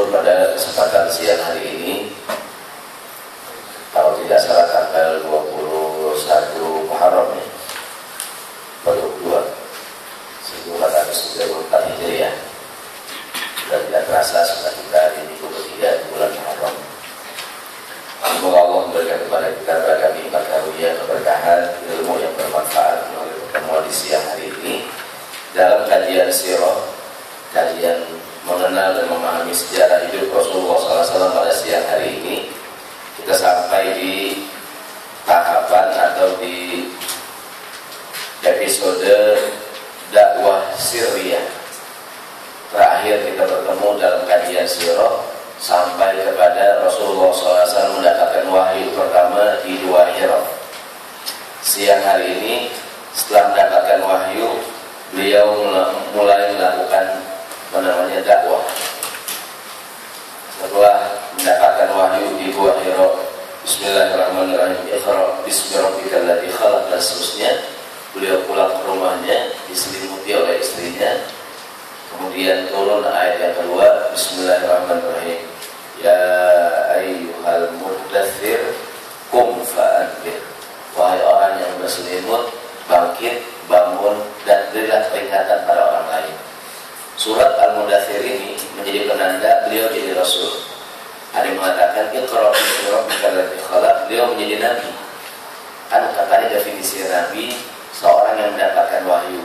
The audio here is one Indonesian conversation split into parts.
syukur pada kesempatan siang hari ini, kalau tidak salah tanggal 21 Muharram ya, 22 1434 Hijriah. Sudah tidak terasa sudah kita di minggu ketiga di bulan Muharram. Semoga Allah memberikan kepada kita beragam nikmat karunia, keberkahan, ilmu yang bermanfaat melalui pertemuan di siang hari ini dalam kajian sirah, kajian mengenal dan memahami sejarah hidup Rasulullah SAW pada siang hari ini. Kita sampai di tahapan atau di episode dakwah Syria. Terakhir kita bertemu dalam kajian sirah sampai kepada Rasulullah SAW mendapatkan wahyu pertama di Gua Hira. Siang hari ini setelah mendapatkan wahyu, beliau mulai melakukan dakwah. Setelah mendapatkan wahyu di Gua Hira, Bismillahirrahmanirrahim, Iqra bismi rabbikal ladzi khalaq, dan seterusnya, beliau pulang ke rumahnya diselimuti oleh istrinya. Kemudian turun ayat yang kedua, Bismillahirrahmanirrahim, Ya ayyuhal muddathir qum fa'anzir. Wahai orang yang berselimut, bangkit, bangun, dan berilah peringatan pada orang lain. Surat Al-Mudaththir ini menjadi penanda beliau jadi Rasul. Ada yang mengatakan Iqra bismi rabbikal ladzi khalaq, beliau menjadi Nabi. Kan katanya definisi Nabi seorang yang mendapatkan wahyu.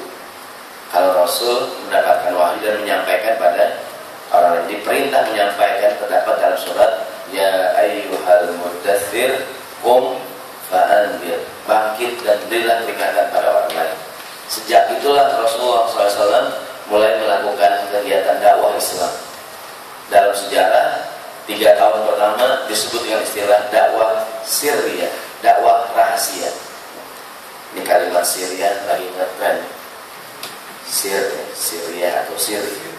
Kalau Rasul mendapatkan wahyu dan menyampaikan pada orang lain. Diperintah menyampaikan terdapat dalam surat Ya ayyuhal muddaththir qum fa'anzir, bangkit dan berilah peringatan pada orang lain. Sejak itulah Rasulullah SAW mulai melakukan kegiatan dakwah Islam. Dalam sejarah 3 tahun pertama disebut dengan istilah dakwah Syria, dakwah rahasia. Ini kalimat Syria lagi ngetren. Syria atau Syria.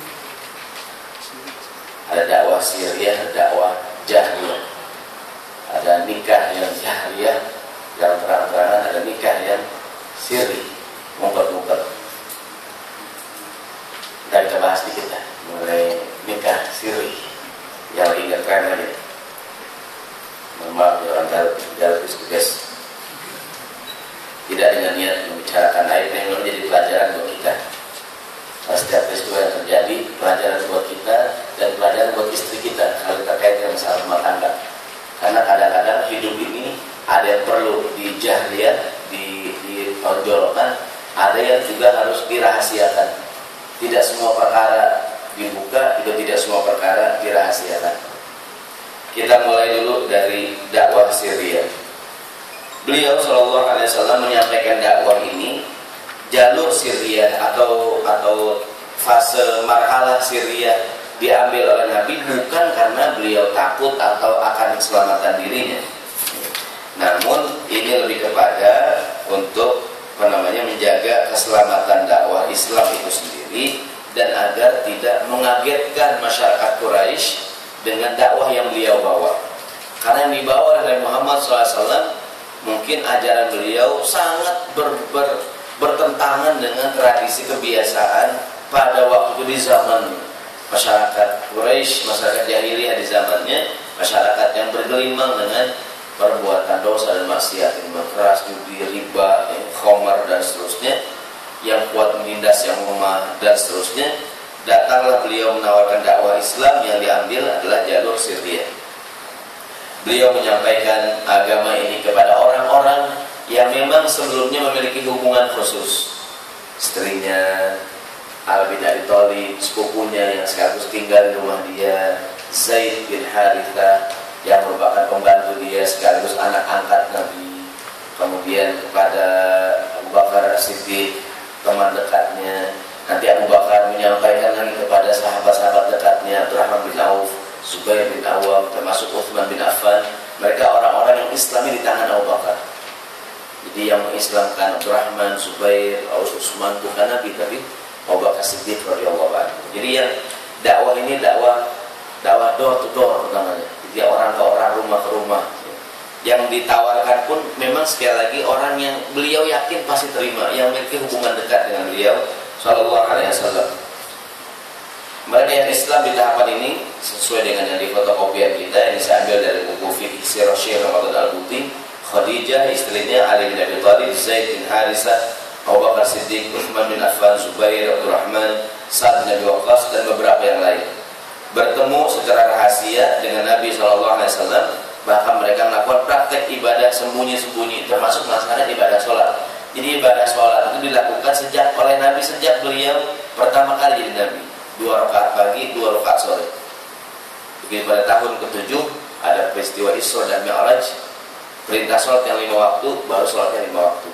Ada dakwah Syria, ada dakwah Jahriyah. Ada nikah yang Jahriyah, yang terang-terangan, ada nikah yang Syri, mumpet-mumpet. Dan kita bahas dikit lah mulai nikah Syri yang lagi ngetren tadi. Mohon maaf ya orang Garut tugas. Tidak dengan niat membicarakan aib yang menjadi pelajaran buat kita. Setiap peristiwa yang terjadi pelajaran buat kita dan pelajaran buat istri kita kalau terkait dengan masalah rumah tangga. Karena kadang-kadang hidup ini ada yang perlu dijahriyah, ditonjolkan, ada yang juga harus dirahasiakan. Tidak semua perkara dibuka, juga tidak semua perkara dirahasiakan. Kita mulai dulu dari dakwah Syria. Beliau SAW menyampaikan dakwah ini, jalur Syria atau fase marhalah Syria diambil oleh Nabi bukan karena beliau takut atau akan keselamatan dirinya. Namun ini lebih kepada untuk menjaga keselamatan dakwah Islam itu sendiri dan agar tidak mengagetkan masyarakat Quraisy dengan dakwah yang beliau bawa. Karena yang dibawa oleh Muhammad SAW mungkin ajaran beliau sangat bertentangan dengan tradisi kebiasaan pada waktu itu di zaman masyarakat Quraisy, masyarakat jahiliyah di zamannya, masyarakat yang bergelimang dengan perbuatan dosa dan maksiat, minuman keras, judi, riba, khamar dan seterusnya, yang kuat menindas yang lemah dan seterusnya. Datanglah beliau menawarkan dakwah Islam yang diambil adalah jalur Syria. Beliau menyampaikan agama ini kepada orang-orang yang memang sebelumnya memiliki hubungan khusus. Istrinya Al bin Abi Thalib, sepupunya yang sekaligus tinggal di rumah dia, Zaid bin Harithah yang merupakan pembantu dia sekaligus anak angkat Nabi. Kemudian kepada Abu Bakar As-Siddiq, teman dekatnya. Nanti Abu Bakar menyampaikan lagi kepada sahabat-sahabat dekatnya, Abdurrahman bin Auf, Zubair bin Awam, termasuk Uthman bin Affan. Mereka orang-orang yang Islami di tangan Abu Bakar. Jadi yang mengislamkan Abdurrahman, Zubair, Utsman bukan Nabi, tapi Abu Bakar Siddiq radhiyallahu anhu. Jadi yang dakwah ini dakwah door to door namanya. Jadi orang ke orang, rumah ke rumah. Yang ditawarkan pun memang sekali lagi orang yang beliau yakin pasti terima, yang memiliki hubungan dekat dengan beliau sallallahu alaihi wasallam. Mereka rangkaian Islam di tahapan ini sesuai dengan yang di fotokopian kita, ini saya ambil dari buku Fiqh Sirah Syekh Ramadan Al-Buti. Khadijah, istrinya Ali bin Abi Thalib, Zaid bin Harisah, Abu Bakar Siddiq, Utsman bin Affan, Zubair, Abdurrahman, Sa'ad bin Abi Waqqas, dan beberapa yang lain bertemu secara rahasia dengan Nabi SAW. Bahkan mereka melakukan praktek ibadah sembunyi-sembunyi, termasuk melaksanakan ibadah sholat. Jadi ibadah sholat itu dilakukan oleh Nabi sejak beliau pertama kali jadi Nabi. 2 rakaat pagi, 2 rakaat sore. Begitu pada tahun ke-7 ada peristiwa Isra dan Mi'raj, perintah sholat yang 5 waktu, baru sholat yang 5 waktu.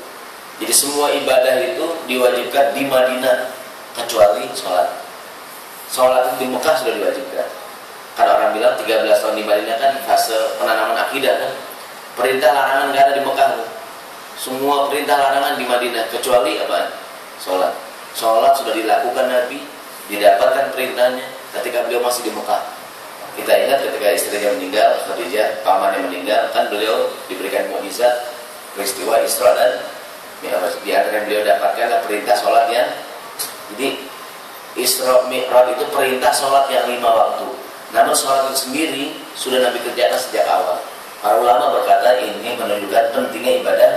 Jadi semua ibadah itu diwajibkan di Madinah kecuali sholat. Sholat itu di Mekah sudah diwajibkan. Karena orang bilang 13 tahun di Madinah kan fase penanaman akidah kan. Perintah larangan nggak ada di Mekah tuh. Semua perintah larangan di Madinah kecuali apa? Sholat. Sholat sudah dilakukan Nabi, didapatkan perintahnya ketika beliau masih di Mekah. Kita ingat ketika istrinya meninggal, Khadijah, pamannya meninggal, kan beliau diberikan mukjizat peristiwa Isra dan Mi'raj. Di antara yang beliau dapatkan adalah perintah sholat yang, jadi Isra Mi'raj itu perintah sholat yang 5 waktu. Namun sholat itu sendiri sudah Nabi kerjakan sejak awal. Para ulama berkata ini menunjukkan pentingnya ibadah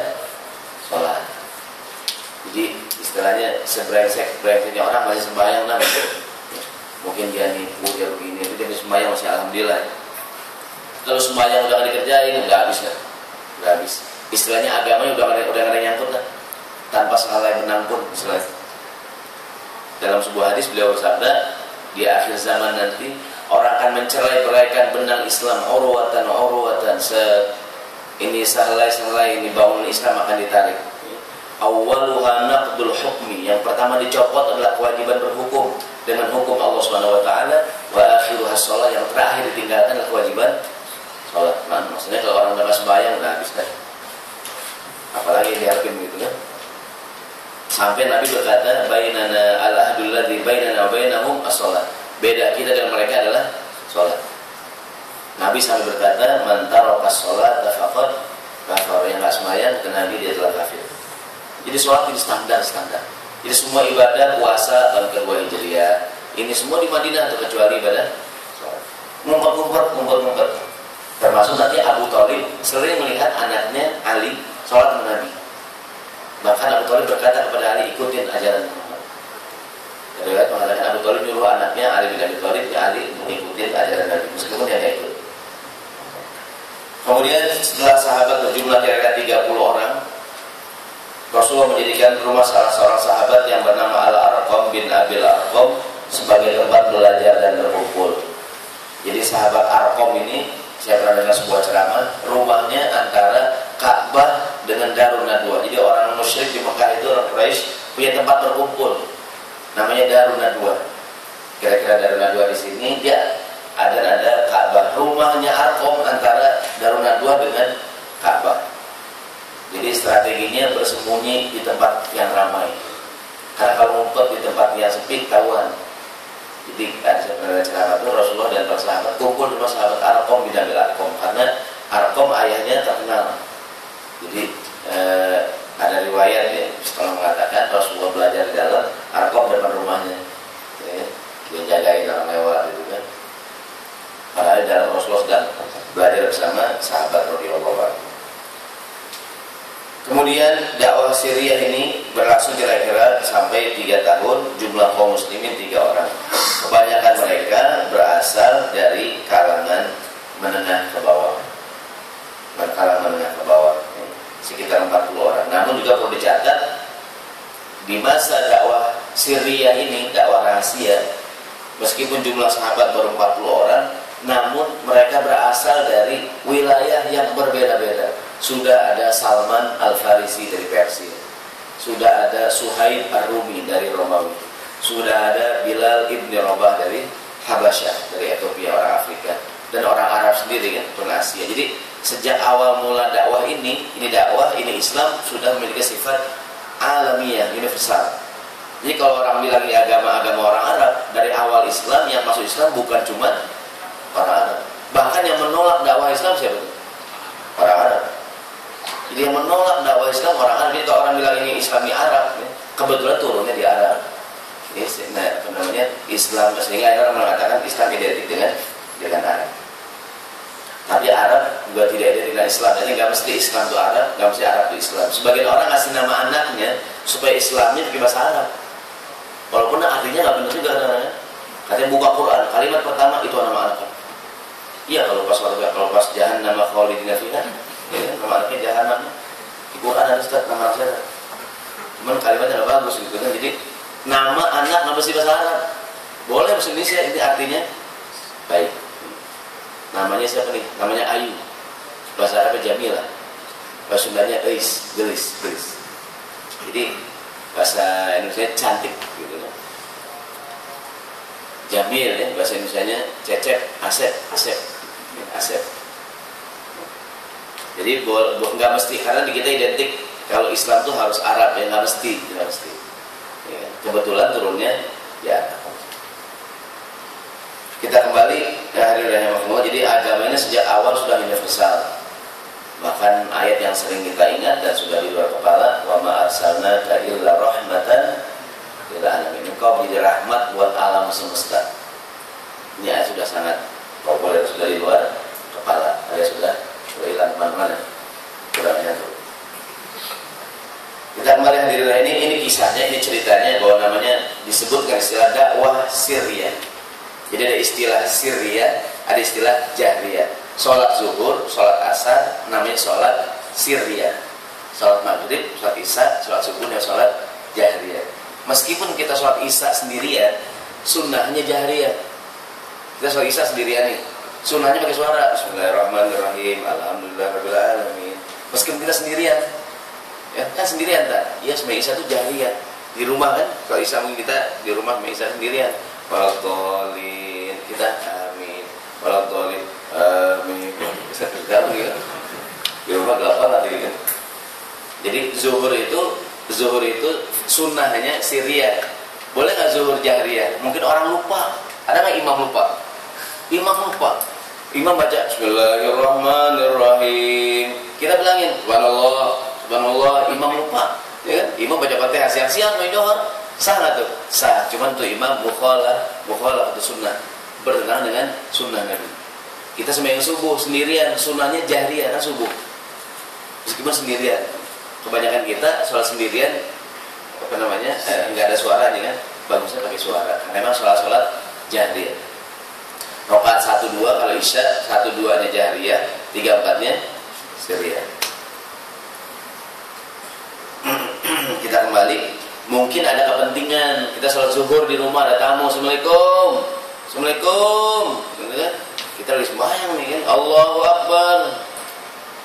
sholat. Jadi istilahnya sebrengsek-brengseknya orang masih sembahyang nabi. Mungkin dia nipu, dia begini, itu dia sembahyang masih alhamdulillah. Kalau sembahyang udah gak dikerjain, udah habis kan? Udah habis. Istilahnya agamanya udah gak ada nyangkut kan? Tanpa selai benang pun istilahnya. Dalam sebuah hadis beliau bersabda, di akhir zaman nanti orang akan mencerai-beraikan benang Islam, urwatan, ini sehelai-sehelai, ini bangunan Islam akan ditarik. Awwaluha naqdul hukmi, yang pertama dicopot adalah kewajiban berhukum dengan hukum Allah Subhanahu wa taala, wa akhiruha shalah, yang terakhir ditinggalkan adalah kewajiban salat. Nah, maksudnya kalau orang udah sembahyang udah habis kan. Apalagi diharapin gitu kan. Sampai Nabi berkata, bainana al-ahdul ladzi bainana wa bainahum as-shalah. Beda kita dan mereka adalah salat. Nabi sampai berkata, man taraka as-salata faqad kafara, yang enggak sembahyang kena Nabi dia telah kafir. Jadi sholat ini standar. Jadi semua ibadah, puasa tahun kedua Hijriah, ini semua di Madinah tuh kecuali ibadah sholat. Ngumpet. Termasuk nanti Abu Thalib sering melihat anaknya Ali sholat dengan Nabi. Bahkan Abu Thalib berkata kepada Ali, ikutin ajaran Muhammad. Riwayat mengatakan Abu Thalib nyuruh anaknya Ali bin Abi Thalib, ya Ali mengikuti ajaran Nabi meskipun dia tidak ikut. Kemudian setelah sahabat berjumlah kira-kira 30 orang, Rasulullah menjadikan rumah salah seorang sahabat yang bernama Al-Arqam bin Abil Arqam sebagai tempat belajar dan berkumpul. Jadi sahabat Arqam ini, saya pernah dengar sebuah ceramah, rumahnya antara Ka'bah dengan Darun Nadwa. Jadi orang musyrik di Mekah itu, orang Quraisy punya tempat berkumpul, namanya Darun Nadwa. Kira-kira Darun Nadwa di sini dia ada Ka'bah. Rumahnya Arqam antara Darun Nadwa dengan Ka'bah. Jadi strateginya bersembunyi di tempat yang ramai. Karena kalau ngumpet di tempat yang sepi ketahuan. Jadi ada ceramah itu Rasulullah dan para sahabat kumpul di rumah sahabat Arqam bin Abil Arqam, karena Arqam ayahnya terkenal. Jadi ada riwayat ya, setelah mengatakan Rasulullah belajar di dalam, Arqam depan rumahnya. Ya, dia jagain orang lewat gitu kan. Padahal di dalam Rasulullah sedang belajar bersama sahabat radhiyallahu anhu. Kemudian dakwah Syriah ini berlangsung kira-kira sampai 3 tahun. Jumlah kaum muslimin 3 orang. Kebanyakan mereka berasal dari kalangan menengah ke bawah. Sekitar 40 orang. Namun juga perlu dicatat, di masa dakwah Syriah ini, dakwah rahasia, meskipun jumlah sahabat baru 40 orang, namun mereka berasal dari wilayah yang berbeda-beda. Sudah ada Salman Al-Farisi dari Persia, sudah ada Suhaib Ar-Rumi dari Romawi, sudah ada Bilal Ibn Rabah dari Habasyah, dari Ethiopia, orang Afrika, dan orang Arab sendiri kan, orang Asia. Jadi sejak awal mula dakwah ini dakwah, ini Islam sudah memiliki sifat alamiah, universal. Jadi kalau orang bilang ini agama orang Arab, dari awal Islam yang masuk Islam bukan cuma orang Arab. Bahkan yang menolak dakwah Islam siapa? Orang Arab. Jadi yang menolak dakwah Islam orang Arab. Jadi kalau orang bilang ini Islami Arab, kebetulan turunnya di Arab. Ini apa namanya Islam, sehingga orang mengatakan Islam identik dengan Arab. Tapi Arab juga tidak identik dengan Islam. Jadi nggak mesti Islam itu Arab, nggak mesti Arab itu Islam. Sebagian orang ngasih nama anaknya supaya Islamnya pakai bahasa Arab. Walaupun artinya nggak benar juga namanya. Katanya buka Quran, kalimat pertama itu nama anaknya. Iya kalau pas Jahannam khalidina fiha, ya, nama anaknya Jahannam. Di Quran ada nama anaknya. Cuman kalimatnya nggak bagus gitu kan. Jadi nama anak nggak mesti bahasa Arab. Boleh bahasa Indonesia, ini artinya baik. Namanya siapa nih? Namanya Ayu. Bahasa Arabnya Jamilah. Bahasa Sundanya Eis, gelis. Jadi bahasa Indonesia cantik gitu kan. Jamil ya, bahasa Indonesianya Cecep, Asep. Jadi nggak mesti, karena di kita identik kalau Islam tuh harus Arab ya, nggak mesti. Ya, kebetulan turunnya ya. Kita kembali ke hari raya Muhammad. Jadi agamanya sejak awal sudah universal. Bahkan ayat yang sering kita ingat dan sudah di luar kepala, wa ma arsalnaka illa rahmatan lil alamin. Engkau menjadi rahmat buat alam semesta. Ini ayat sudah sangat populer, sudah di luar kepala. Ayat sudah hilang mana-mana. Kurangnya tuh. Kita kembali hadirin ini kisahnya, ini ceritanya bahwa namanya disebutkan istilah dakwah Syria. Jadi ada istilah Syria, ada istilah Jahriyah. Sholat zuhur, sholat asar, namanya sholat Syria. Sholat maghrib, sholat isya, sholat subuh, dan sholat Jahriyah. Meskipun kita sholat isya sendirian, sunnahnya Jahriyah. Kita sholat isya sendirian nih, sunnahnya pakai suara. Bismillahirrahmanirrahim, alhamdulillahirabbil alamin. Meskipun kita sendirian, ya kan sendirian tak? Iya, sebagai isya itu Jahriyah. Di rumah kan, kalau isya mungkin kita di rumah isya sendirian. Waladhdallin, kita amin. Waladhdallin, amin. Bisa tergabung ya. Di rumah gampang nanti kan. Jadi zuhur itu sunnahnya Syria. Boleh nggak zuhur Jahriyah? Mungkin orang lupa. Ada nggak imam lupa? Imam baca Bismillahirrahmanirrahim. Kita bilangin Subhanallah. Imam lupa. Ya kan? Imam baca Fatihah siang-siang main johor. Sah nggak tuh? Sah. Cuman tuh imam mukhalaf atau sunnah, bertentangan dengan sunnah Nabi. Kita sembahyang subuh sendirian, sunnahnya Jahriyah kan subuh. Meskipun sendirian, kebanyakan kita sholat sendirian, nggak ada suaranya kan? Bagusnya pakai suara. Memang sholat Jahriyah. Rakaat 1-2 kalau isya, 1-2-nya Jahriyah, 3-4-nya Syria. Kita kembali. Mungkin ada kepentingan kita sholat zuhur di rumah, ada tamu, assalamualaikum, gitu kan? Kita lagi sembahyang nih kan, Allahu Akbar,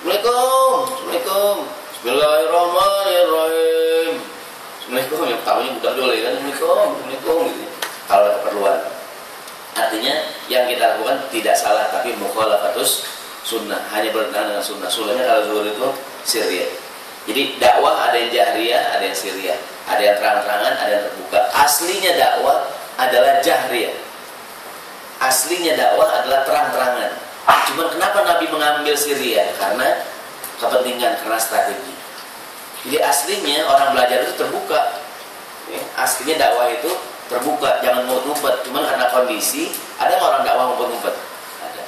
assalamualaikum, Bismillahirrahmanirrahim, assalamualaikum, yang tamunya budak dulu kan, assalamualaikum, gitu. Kalau ada keperluan, artinya yang kita lakukan tidak salah, tapi mukhalafatus sunnah, hanya bertentangan dengan sunnah. Sunnahnya kalau zuhur itu Syria. Jadi dakwah ada yang Jahriyah, ada yang Syria. Ada yang terang-terangan, ada yang terbuka. Aslinya dakwah adalah Jahriyah. Aslinya dakwah adalah terang-terangan. Cuman kenapa Nabi mengambil Syria? Karena kepentingan, karena strategi. Jadi aslinya orang belajar itu terbuka. Aslinya dakwah itu terbuka, jangan ngumpet-ngumpet. Cuman karena kondisi, ada nggak orang dakwah ngumpet-ngumpet? Ada.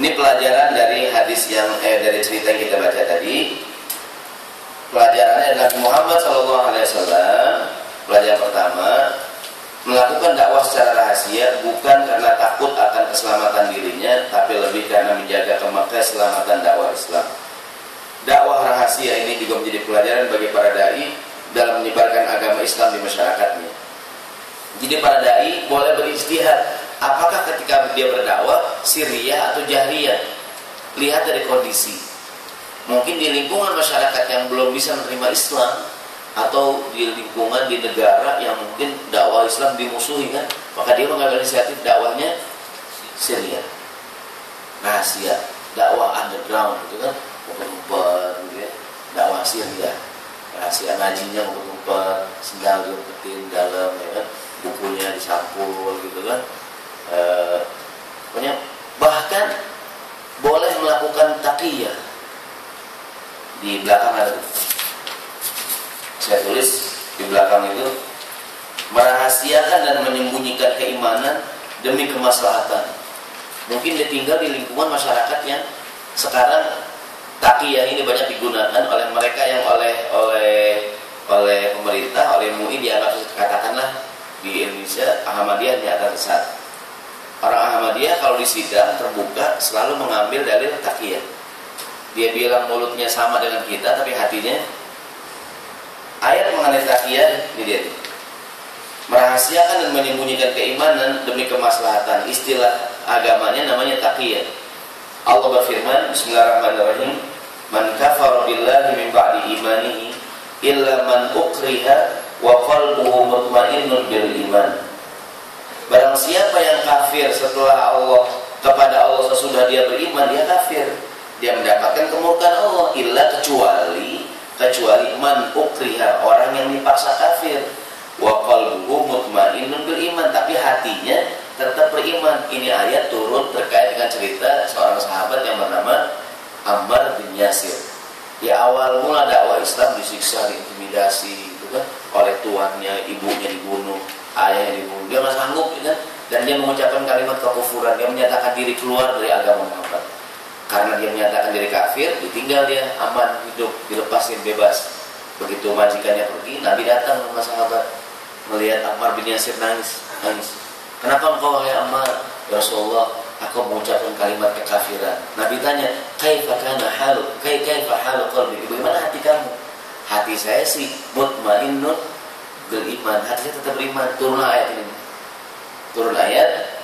Ini pelajaran dari hadis dari cerita yang kita baca tadi. Pelajarannya adalah Muhammad SAW. Pelajaran pertama, melakukan dakwah secara rahasia bukan karena takut akan keselamatan dirinya, tapi lebih karena menjaga keselamatan dakwah Islam. Dakwah rahasia ini juga menjadi pelajaran bagi para dai dalam menyebarkan agama Islam di masyarakatnya. Jadi para dai boleh berijtihad, apakah ketika dia berdakwah Syria atau Jahriyah. Lihat dari kondisi. Mungkin di lingkungan masyarakat yang belum bisa menerima Islam, atau di lingkungan di negara yang mungkin dakwah Islam dimusuhi kan, maka dia mengambil inisiatif dakwahnya Syria, rahasia, dakwah underground gitu kan, ngumpet-ngumpet gitu ya, dakwah Syria, rahasia, ngajinya ngumpet-ngumpet, sendal diumpetin dalam ya kan, bukunya disampul gitu kan. Pokoknya bahkan boleh melakukan taqiyah. Di belakang ada saya tulis di belakang itu, merahasiakan dan menyembunyikan keimanan demi kemaslahatan. Mungkin dia tinggal di lingkungan masyarakat yang sekarang taqiyah ini banyak digunakan oleh mereka yang oleh pemerintah, oleh MUI dianggap, katakanlah di Indonesia Ahmadiyah dianggap besar. Orang Ahmadiyah kalau di sidang terbuka selalu mengambil dalil taqiyah. Dia bilang mulutnya sama dengan kita, tapi hatinya ayat mengenai taqiyah ini dia. Merahasiakan dan menyembunyikan keimanan demi kemaslahatan. Istilah agamanya namanya taqiyah. Allah berfirman, Bismillahirrahmanirrahim, "Man kafara billahi min ba'di imanihi illa man ukriha wa qalbuhu mutmainnun bil iman." Barang siapa yang kafir setelah Allah, kepada Allah sesudah dia beriman, dia kafir. Dia mendapatkan kemurkaan Allah, illa kecuali man ukriha, orang yang dipaksa kafir, wa qalbuhu mutmainnun bil iman, tapi hatinya tetap beriman. Ini ayat turun terkait dengan cerita seorang sahabat yang bernama Ammar bin Yasir. Di awal mula dakwah Islam disiksa, diintimidasi gitu kan, oleh tuannya, ibunya dibunuh, ayahnya dibunuh. Dia nggak sanggup kan? Dan dia mengucapkan kalimat kekufuran, dia menyatakan diri keluar dari agama Muhammad. Karena dia menyatakan diri kafir, ditinggal dia aman, hidup, dilepasin bebas. Begitu majikannya pergi, Nabi datang sama sahabat, melihat Ammar bin Yasir nangis. Kenapa engkau wahai Ammar? Ya Rasulullah, aku mengucapkan kalimat kekafiran. Nabi tanya, kaifa kana haluk? Kaifa halu qalbi? Bagaimana hati kamu? Hati saya sih mutmainnun bil iman. Hati saya tetap beriman. Turun ayat ini. Turun ayat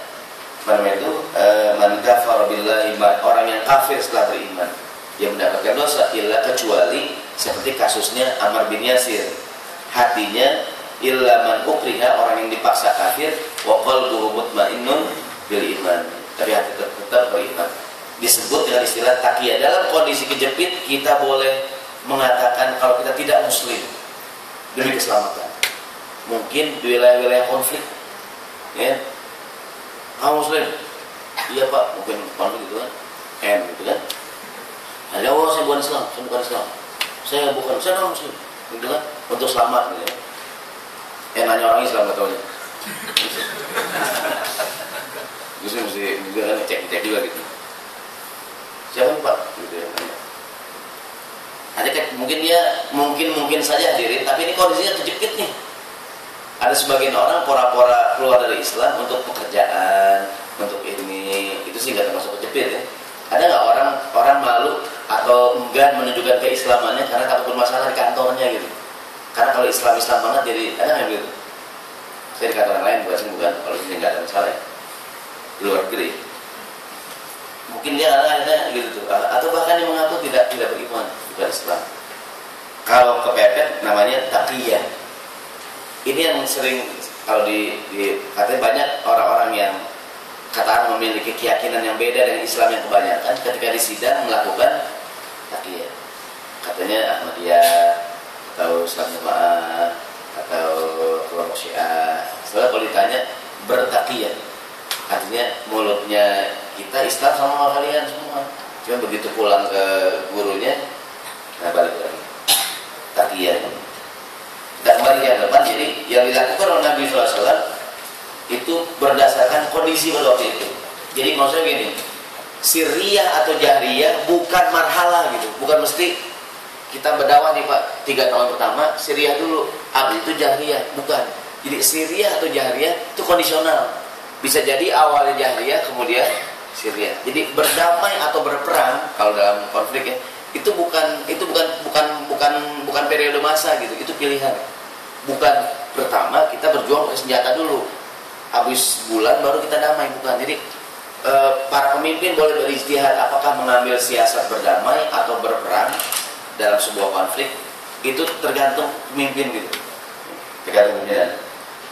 mana itu? Man kafara billahi, orang yang kafir setelah beriman, dia mendapatkan dosa, illa kecuali seperti kasusnya Ammar bin Yasir. Hatinya illa man ukriha, orang yang dipaksa kafir, wa qalbuhu mutmainnun bil iman, tapi hati tetap beriman. Disebut dengan istilah taqiyah. Dalam kondisi kejepit kita boleh mengatakan kalau kita tidak muslim demi keselamatan. Mungkin di wilayah-wilayah konflik, ya, kamu muslim? Iya pak, mungkin konflik gitu kan, gitu kan. Ada, oh saya bukan Islam, saya non muslim, gitu kan, untuk selamat gitu ya. Nanya orang Islam gak taunya. Justru mesti juga ngecek juga gitu. Siapa pak? Gitu ya. Ada kan mungkin saja hadirin, tapi ini kondisinya kejepit nih. Ada sebagian orang pora-pora keluar dari Islam untuk pekerjaan, untuk ini, itu sih nggak termasuk kejepit ya. Ada nggak orang malu atau enggan menunjukkan keislamannya karena takut bermasalah di kantornya gitu? Karena kalau Islam banget jadi ada nggak gitu? Saya di kantor lain bukan kalau sini nggak ada masalah ya. Di luar negeri mungkin dia ada gitu tuh, atau bahkan yang mengaku tidak beriman, bukan Islam. Kalau kepepet namanya taqiyah. Ini yang sering kalau katanya banyak orang-orang yang katakan memiliki keyakinan yang beda dengan Islam yang kebanyakan, ketika di sidang melakukan taqiyah. Katanya Ahmadiyah atau Islam Jamaah atau kelompok Syiah. Setelah kalau ditanya bertaqiyah, artinya mulutnya kita Islam sama kalian semua, cuma begitu pulang ke gurunya, nah balik lagi taqiyah. Kita kembali yang depan. Jadi yang dilakukan oleh Nabi SAW itu berdasarkan kondisi pada waktu itu. Jadi maksudnya gini, sirriyah atau jahriyah bukan marhalah gitu, bukan mesti kita berdakwah nih pak 3 tahun pertama sirriyah dulu, abis itu jahriyah, bukan. Jadi sirriyah atau jahriyah itu kondisional, bisa jadi awalnya jahriyah kemudian sirriyah. Jadi berdamai atau berperang kalau dalam konflik ya, itu bukan periode masa gitu, itu pilihan. Bukan pertama kita berjuang pakai senjata dulu, habis bulan baru kita damai, bukan. Jadi para pemimpin boleh berijtihad apakah mengambil siasat berdamai atau berperang dalam sebuah konflik, itu tergantung pemimpin gitu, tergantung pimpinan.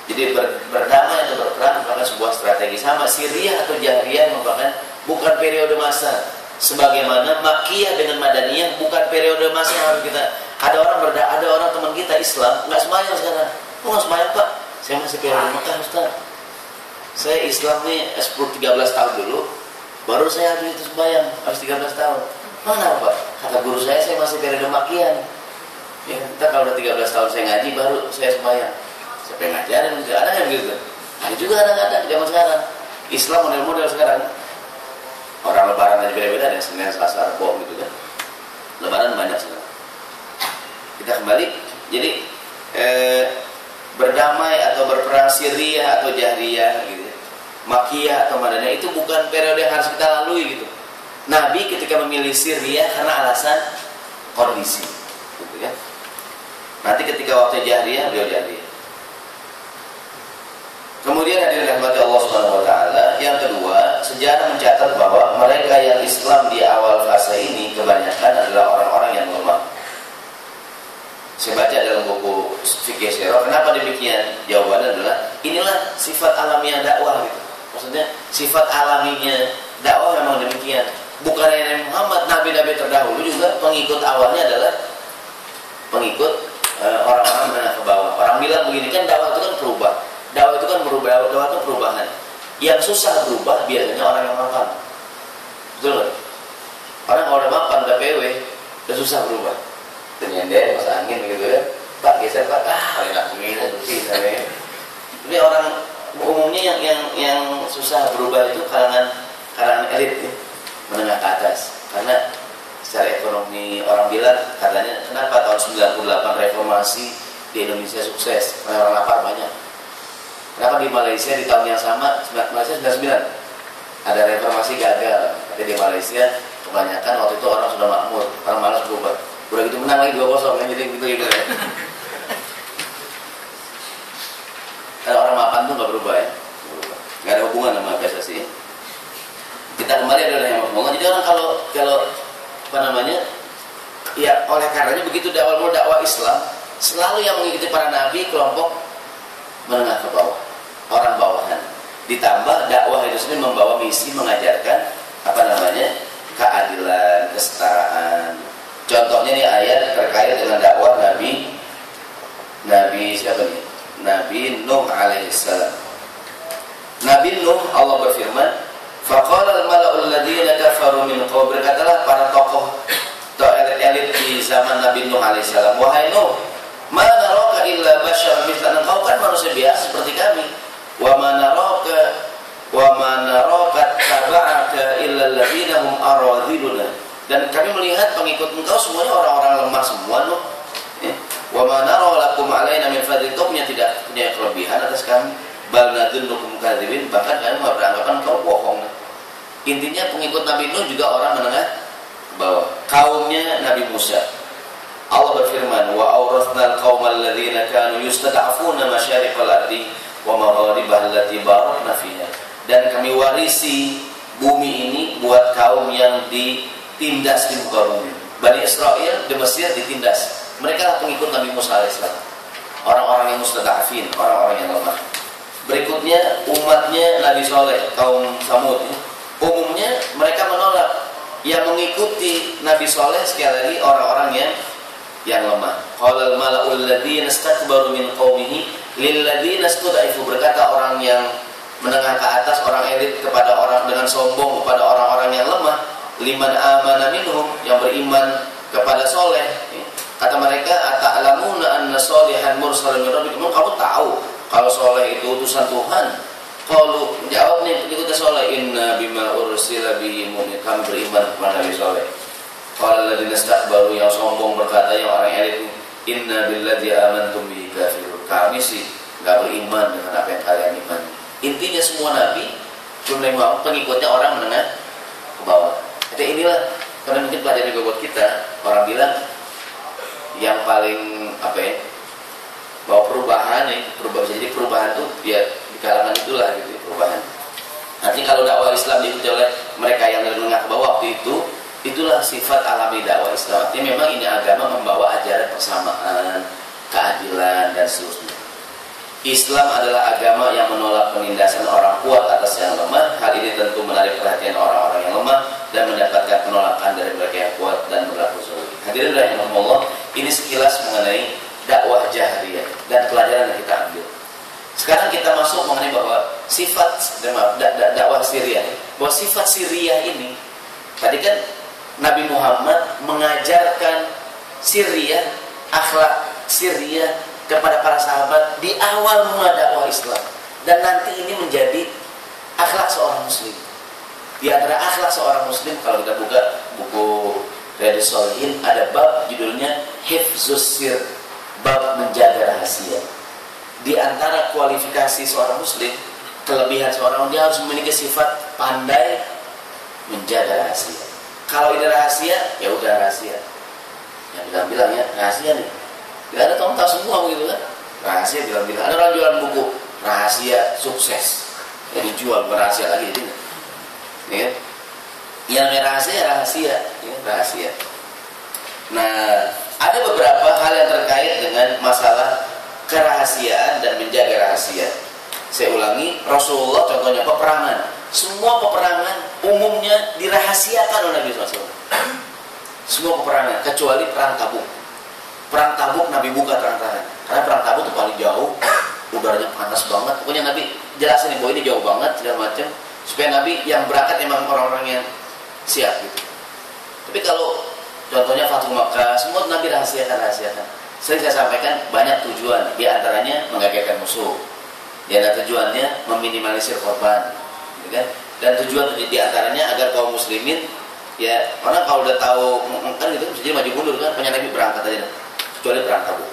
Jadi berdamai atau berperang merupakan sebuah strategi. Sama sirriyah atau jahriyah merupakan bukan periode masa, sebagaimana Makkiyah dengan Madaniyah bukan periode masa yang harus kita. Ada orang teman kita Islam nggak sembahyang sekarang. Oh nggak sembahyang pak? Saya masih periode Makkah Ustaz. Saya Islam nih 10-13 tahun dulu, baru saya habis itu sembahyang habis 13 tahun. Mana pak? Kata guru saya masih periode Makkiyah. Ya, kita kalau udah 13 tahun saya ngaji baru saya sembahyang. Siapa yang ngajarin juga ada yang begitu. Ada juga kadang-kadang zaman sekarang. Islam model-model sekarang. Orang lebaran aja beda-beda, ada Senin, Selasa, Rabu gitu kan. Lebaran banyak sekarang. Kita kembali. Jadi berdamai atau berperang Syria atau Jahriyah gitu. Makiyah atau Madaniyah itu bukan periode yang harus kita lalui gitu. Nabi ketika memilih Syria karena alasan kondisi gitu kan. Nanti ketika waktu Jahriyah beliau Jahriyah. Kemudian hadirin rahmati Allah Subhanahu wa taala, yang kedua, sejarah mencatat bahwa mereka yang Islam di awal fase ini kebanyakan adalah orang-orang yang lemah. Saya baca dalam buku Fikih Sirah, kenapa demikian? Jawabannya adalah inilah sifat alamiah dakwah gitu. Maksudnya sifat alaminya dakwah memang demikian. Bukan Nabi Muhammad, nabi-nabi terdahulu juga pengikut awalnya adalah pengikut orang-orang menengah ke bawah. Orang bilang begini kan, dakwah itu kan berubah. Dakwah itu kan berubah, dakwah itu perubahan. Yang susah berubah biasanya orang yang mapan. Betul kan? Orang kalau udah mapan, udah PW, udah susah berubah. Nyender, pas angin gitu ya, Pak geser Pak, enak begini, bersih namanya. Jadi orang umumnya yang susah berubah itu kalangan elit ya, menengah ke atas. Karena secara ekonomi orang bilang katanya kenapa tahun 98 reformasi di Indonesia sukses, orang lapar banyak. Kenapa di Malaysia di tahun yang sama, Malaysia 99 ada reformasi gagal, tapi di Malaysia kebanyakan waktu itu orang sudah makmur, orang malas berubah. Udah gitu menang lagi 2-0 kan, jadi gitu ya. Kalau orang mapan tuh nggak berubah ya, nggak ada hubungan sama PSSI. Kita kembali adalah yang ngomong. Jadi orang kalau apa namanya, ya oleh karenanya begitu awal dakwah Islam selalu yang mengikuti para nabi kelompok menengah ke bawah, orang bawahan. Ditambah dakwah itu sendiri membawa misi mengajarkan apa namanya, keadilan, kesetaraan. Contohnya nih ayat terkait dengan dakwah Nabi siapa nih? Nabi Nuh alaihissalam. Nabi Nuh, Allah berfirman, faqala al-mala'ul ladzina kafaru min qaum, berkatalah para tokoh atau elit di zaman Nabi Nuh alaihissalam, wahai Nuh, ma naraka illa basyar mithlana, kau kan manusia biasa seperti kami. Wa ma naraka taba'aka illa alladzina hum aradhiluna, dan kami melihat pengikut engkau semuanya orang-orang lemah semua Nuh. Wa ma nara lakum alaina min fadlin, tidak punya kelebihan atas kami. Bal nadunnukum kadzibin, bahkan kami beranggapan engkau bohong. Intinya pengikut Nabi Nuh juga orang menengah ke bawah. Kaumnya Nabi Musa, Allah berfirman, wa awrathnal qaumal ladzina kanu yustad'afuna masyariqal ardi wa magharibaha allati barakna fiha, dan kami warisi bumi ini buat kaum yang ditindas di muka bumi. Bani Israel di Mesir ditindas. Mereka lah pengikut Nabi Musa alaihissalam, orang-orang yang mustad'afin, orang-orang yang lemah. Berikutnya umatnya Nabi Soleh, kaum Samud. Umumnya mereka menolak. Yang mengikuti Nabi Soleh sekali lagi orang-orang yang lemah. Qalal mala'ul ladzina istakbaru min qaumihi lil ladzina istud'ifu, berkata orang yang menengah ke atas, orang elit kepada orang dengan sombong kepada orang-orang yang lemah, liman amana minhum, yang beriman kepada Soleh. Kata mereka, ata'lamuna anna solihan mursalun min rabbikum, kamu tahu kalau Soleh itu utusan Tuhan? Kalau jawab nih pengikutnya Soleh, inna bima ursila bihi mu'min, kami beriman kepada Nabi Soleh. Qala alladziina istakbaru, yang sombong berkata, yang orang elit, inna billadzi amantum bihi kafirun, kami sih enggak beriman dengan apa yang kalian imani. Intinya semua nabi cuma pengikutnya orang menengah ke bawah. Jadi inilah, karena mungkin pelajaran juga buat kita. Orang bilang yang paling apa ya, bahwa perubahan bisa jadi perubahan tuh ya di kalangan itulah gitu, perubahan. Nanti kalau dakwah Islam diikuti oleh mereka yang dari menengah ke bawah waktu itu, itulah sifat alami dakwah Islam. Artinya memang ini agama membawa ajaran persamaan, keadilan dan seterusnya. Islam adalah agama yang menolak penindasan orang kuat atas yang lemah. Hal ini tentu menarik perhatian orang-orang yang lemah dan mendapatkan penolakan dari mereka yang kuat dan berlaku zalim. Hadirin rahimakumullah, ini sekilas mengenai dakwah jahriyah dan pelajaran yang kita ambil. Sekarang kita masuk mengenai bahwa sifat dakwah Syria, bahwa sifat Syria ini tadi kan Nabi Muhammad mengajarkan Syria akhlak sirriyah kepada para sahabat di awal mula dakwah Islam, dan nanti ini menjadi akhlak seorang muslim. Di antara akhlak seorang muslim, kalau kita buka buku Riyadhus Shalihin, ada bab judulnya Hifzus Sir, bab menjaga rahasia. Di antara kualifikasi seorang muslim, kelebihan seorang, dia harus memiliki sifat pandai menjaga rahasia. Kalau ini rahasia, ya udah rahasia. Yang bilang-bilang ya rahasia nih. Tidak ada tahu semua begitu kan? Rahasia bilang-bilang. Ada orang jualan buku rahasia sukses, yang dijual berahasia lagi, ini. Ya. Yang rahasia, ya, rahasia. Nah, ada beberapa hal yang terkait dengan masalah kerahasiaan dan menjaga rahasia. Saya ulangi, Rasulullah contohnya peperangan. Semua peperangan umumnya dirahasiakan oleh Nabi SAW. Semua peperangan, kecuali perang Tabuk. Perang Tabuk Nabi buka terang-terangan. Karena perang Tabuk itu paling jauh, udaranya panas banget. Pokoknya Nabi jelasin bahwa ini jauh banget, segala macam. Supaya Nabi yang berangkat memang orang-orang yang siap gitu. Tapi kalau contohnya Fathul Makkah, semua Nabi rahasiakan. Sering saya sampaikan banyak tujuan. Di antaranya menggagalkan musuh. Di antara tujuannya meminimalisir korban, gitu kan? Dan tujuan di antaranya agar kaum muslimin, ya orang kalau udah tahu kan gitu bisa jadi maju mundur kan, punya Nabi berangkat aja, kecuali perang Tabuk.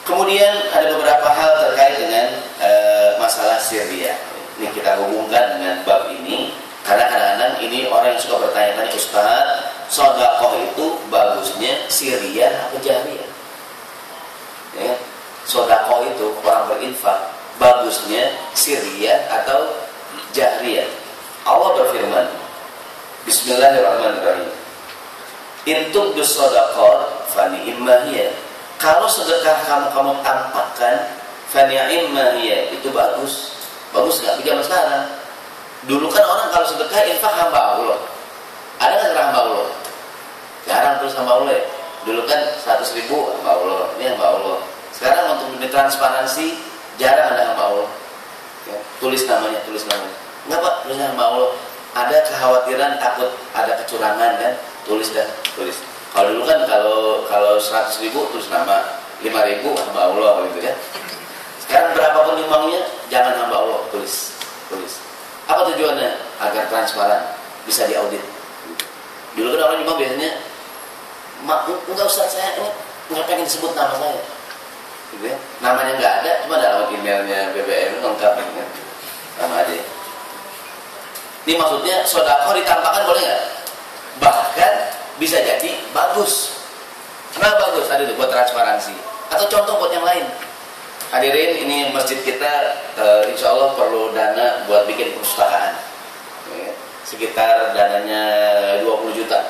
Kemudian ada beberapa hal terkait dengan masalah sirriyah. Ini kita hubungkan dengan bab ini karena kadang-kadang ini orang yang suka bertanya-tanya, Ustaz, sedekah itu bagusnya sirriyah atau jahriyah? Ya, sedekah itu orang berinfak bagusnya sirriyah atau jahriyah? Allah berfirman, Bismillahirrahmanirrahim. In tubdu shadaqat fa ni'ma hiya. Kalau sedekah kamu tampakkan, fa ni'ma hiya, itu bagus. Bagus enggak di zaman sekarang? Dulu kan orang kalau sedekah infak hamba Allah. Ada enggak hamba Allah? Jarang terus hamba Allah ya. Dulu kan 100.000 hamba Allah, ini hamba Allah. Sekarang untuk transparansi jarang ada hamba Allah. Ya, tulis namanya. Enggak Pak, tulisnya hamba Allah. Ada kekhawatiran takut ada kecurangan kan? Tulis. Kalau dulu kan kalau 100.000 tulis nama, 5.000 hamba Allah gitu ya. Sekarang berapapun nyumbangnya jangan hamba Allah, tulis. Apa tujuannya? Agar transparan, bisa diaudit. Dulu kan orang nyumbang biasanya, enggak Ustaz, saya enggak pengen disebut nama saya. Gitu ya. Namanya enggak ada, cuma ada alamat emailnya BBM lengkap gitu. Sama aja. Ini maksudnya sedekah ditampakkan boleh nggak? Bahkan bisa jadi bagus. Kenapa bagus? Tadi itu buat transparansi. Atau contoh buat yang lain. Hadirin, ini masjid kita insya Allah perlu dana buat bikin perpustakaan. Ya, sekitar dananya 20 juta.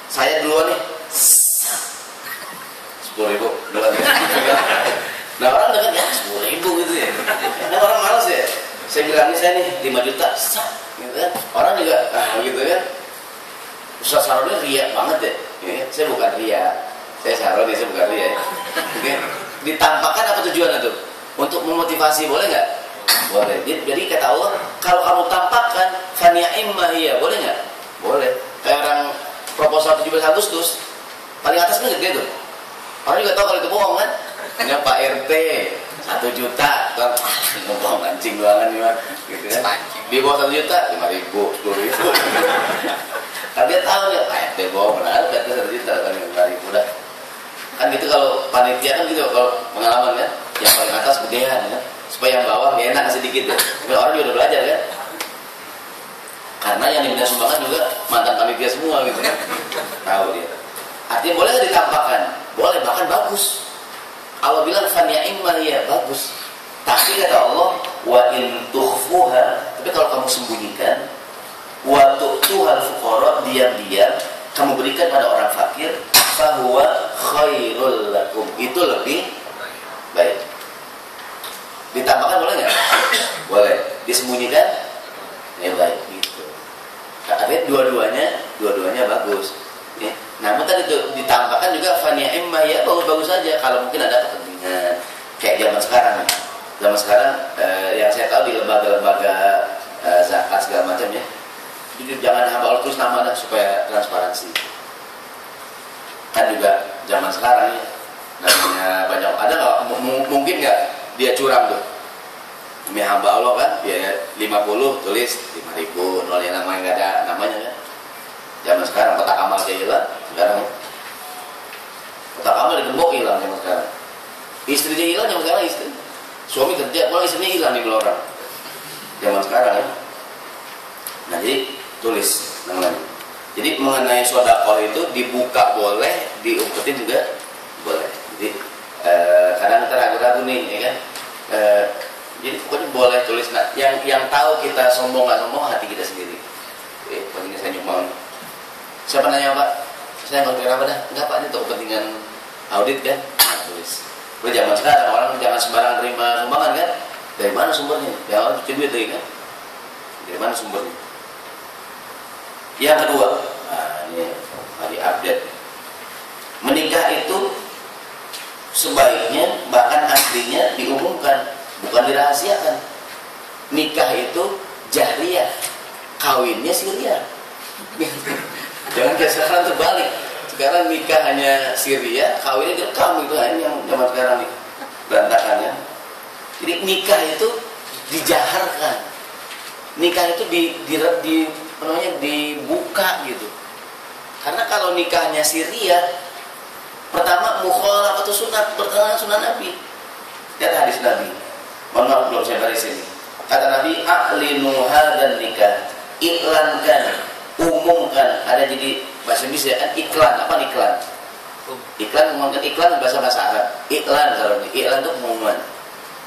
Saya duluan nih 10.000 duluan. Nah orang dekat ya 10.000 gitu ya. Nah orang malas ya. Saya bilang nih, saya nih 5 juta gitu kan. Orang juga gitu kan. Ustaz Saroni riak banget ya. Saya bukan riak. Saya Saroni, saya bukan riak. Oke. Ditampakkan apa tujuannya tuh? Untuk memotivasi, boleh nggak? Boleh. Jadi kata Allah, kalau kamu tampakkan fani'im mahiyya, boleh nggak? Boleh. Kayak orang proposal 17 Agustus, paling atas kan gede tuh. Orang juga tahu kalau itu bohong kan? Ini Pak RT 1 juta, kan? Bohong anjing banget nih Pak. Gitu kan? Di bawah 1 juta, 5.000, 10.000. Tapi dia tahu ya, Pak RT bohong, benar, RT 1 juta, kan 5.000 dah. Kan gitu kalau panitia kan gitu, kalau pengalaman kan, yang paling atas gedean kan, supaya yang bawah gak enak sedikit ya. Tapi orang juga udah belajar kan. Karena yang diminta sumbangan juga mantan panitia semua gitu kan. Tahu dia. Artinya boleh nggak ditampakkan? Boleh, bahkan bagus. Allah bilang fani'im ya bagus. Tapi kata Allah, wa in tukhfuha, tapi kalau kamu sembunyikan, wa tu'tuhal fuqara, diam-diam kamu berikan pada orang fakir, fahuwa khairul lakum, itu lebih baik. Ditampakkan boleh nggak? Boleh. Disembunyikan ya baik gitu. Artinya dua-duanya bagus. Ya. Namun tadi itu ditampakkan juga fani'im ya bagus-bagus saja. Kalau mungkin ada kepentingan kayak zaman sekarang. Zaman sekarang yang saya tahu di lembaga-lembaga zakat segala macam ya. Jadi jangan hamba Allah terus nama supaya transparansi. Kan juga zaman sekarang ya, namanya banyak, ada nggak mungkin nggak dia curang tuh, demi hamba Allah kan, biaya 50 tulis 5.000, nol yang namanya nggak ada namanya kan. Zaman sekarang kotak amal aja hilang sekarang, kotak amal digembok hilang zaman sekarang, istrinya hilang zaman sekarang, istri suami kerja kalau istrinya hilang di orang zaman sekarang ya. Nah jadi tulis namanya. Jadi mengenai sedekah itu dibuka boleh, diumpetin juga boleh. Jadi kadang kita ragu-ragu nih, ya kan? Jadi pokoknya boleh tulis. Nah, yang tahu kita sombong nggak sombong hati kita sendiri. Pentingnya saya nyumbang. Siapa nanya Pak? Saya nggak kira apa dah? Enggak Pak, ini untuk kepentingan audit kan? Nah, tulis. Kalau zaman sekarang orang jangan sembarang terima sumbangan kan? Dari mana sumbernya? Ya orang cuci duit lagi kan? Dari mana sumbernya? Yang kedua, nah ini lagi update. Menikah itu sebaiknya bahkan aslinya diumumkan, bukan dirahasiakan. Nikah itu jahriyah, kawinnya siriyah. Jangan kayak sekarang terbalik. Sekarang nikah hanya siriyah, kawinnya direkam, itu hanya yang zaman sekarang nih berantakannya. Jadi nikah itu dijaharkan, nikah itu dibuka gitu. Karena kalau nikahnya siriyah, pertama mukhalafatu sunat, bertentangan sunnah Nabi. Lihat hadis Nabi. Mohon maaf belum saya baris ini. Kata Nabi, a'linu hadzal nikah, iklankan, umumkan. Ada jadi bahasa Indonesia kan iklan, apa iklan? Iklan, ngomongkan iklan bahasa Arab. Iklan kalau ini, iklan itu pengumuman.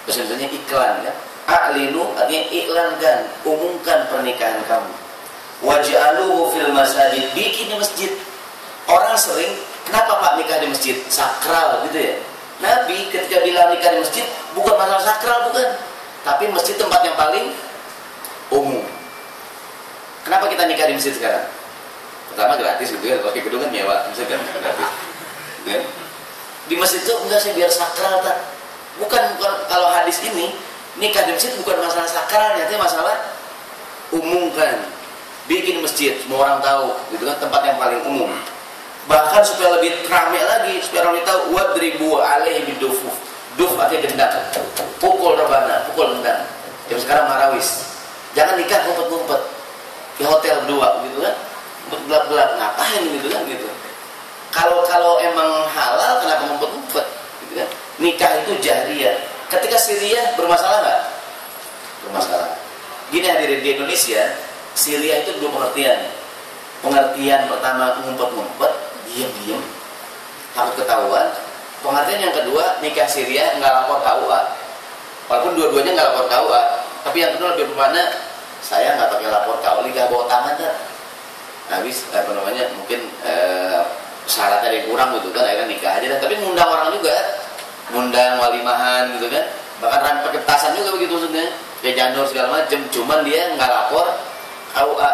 Bahasa Indonesia iklan kan. A'linu artinya iklankan, umumkan pernikahan kamu. Waj'aluhu fil masajid, bikin di masjid. Orang sering, kenapa Pak nikah di masjid? Sakral gitu ya. Nabi ketika bilang nikah di masjid bukan masalah sakral, bukan. Tapi masjid tempat yang paling umum. Kenapa kita nikah di masjid sekarang? Pertama gratis gitu ya, pakai gedung kan nyewa, misalkan gratis. Gitu ya. Di masjid itu enggak sih biar sakral tak. Bukan kalau hadis ini nikah di masjid bukan masalah sakralnya, itu masalah umumkan. Bikin masjid, semua orang tahu, gitu kan, tempat yang paling umum. Bahkan supaya lebih ramai lagi, supaya orang tahu, wadribu alaihi bidufuf. Duf artinya gendang, pukul rebana, pukul gendang. Yang sekarang marawis. Jangan nikah ngumpet-ngumpet di hotel berdua, gitu kan, gelap-gelap, ngapain gitu kan, gitu. Kalau emang halal, kenapa ngumpet-ngumpet, gitu kan? Nikah itu jahriyah. Ketika siriyah bermasalah nggak? Bermasalah. Gini hadirin, di Indonesia siriyah itu dua pengertian. Pengertian pertama ngumpet-ngumpet, diam-diam, takut ketahuan. Pengertian yang kedua, nikah siriyah nggak lapor KUA. Walaupun dua-duanya nggak lapor KUA, tapi yang kedua lebih bermakna, saya nggak pakai lapor KUA, nikah bawa tangan kan. Habis apa namanya, mungkin syaratnya yang kurang gitu kan, akhirnya nikah aja. Tapi ngundang orang juga, ngundang walimahan gitu kan, bahkan pakai petasan juga begitu maksudnya, kayak jandor segala macam. Cuman dia nggak lapor KUA.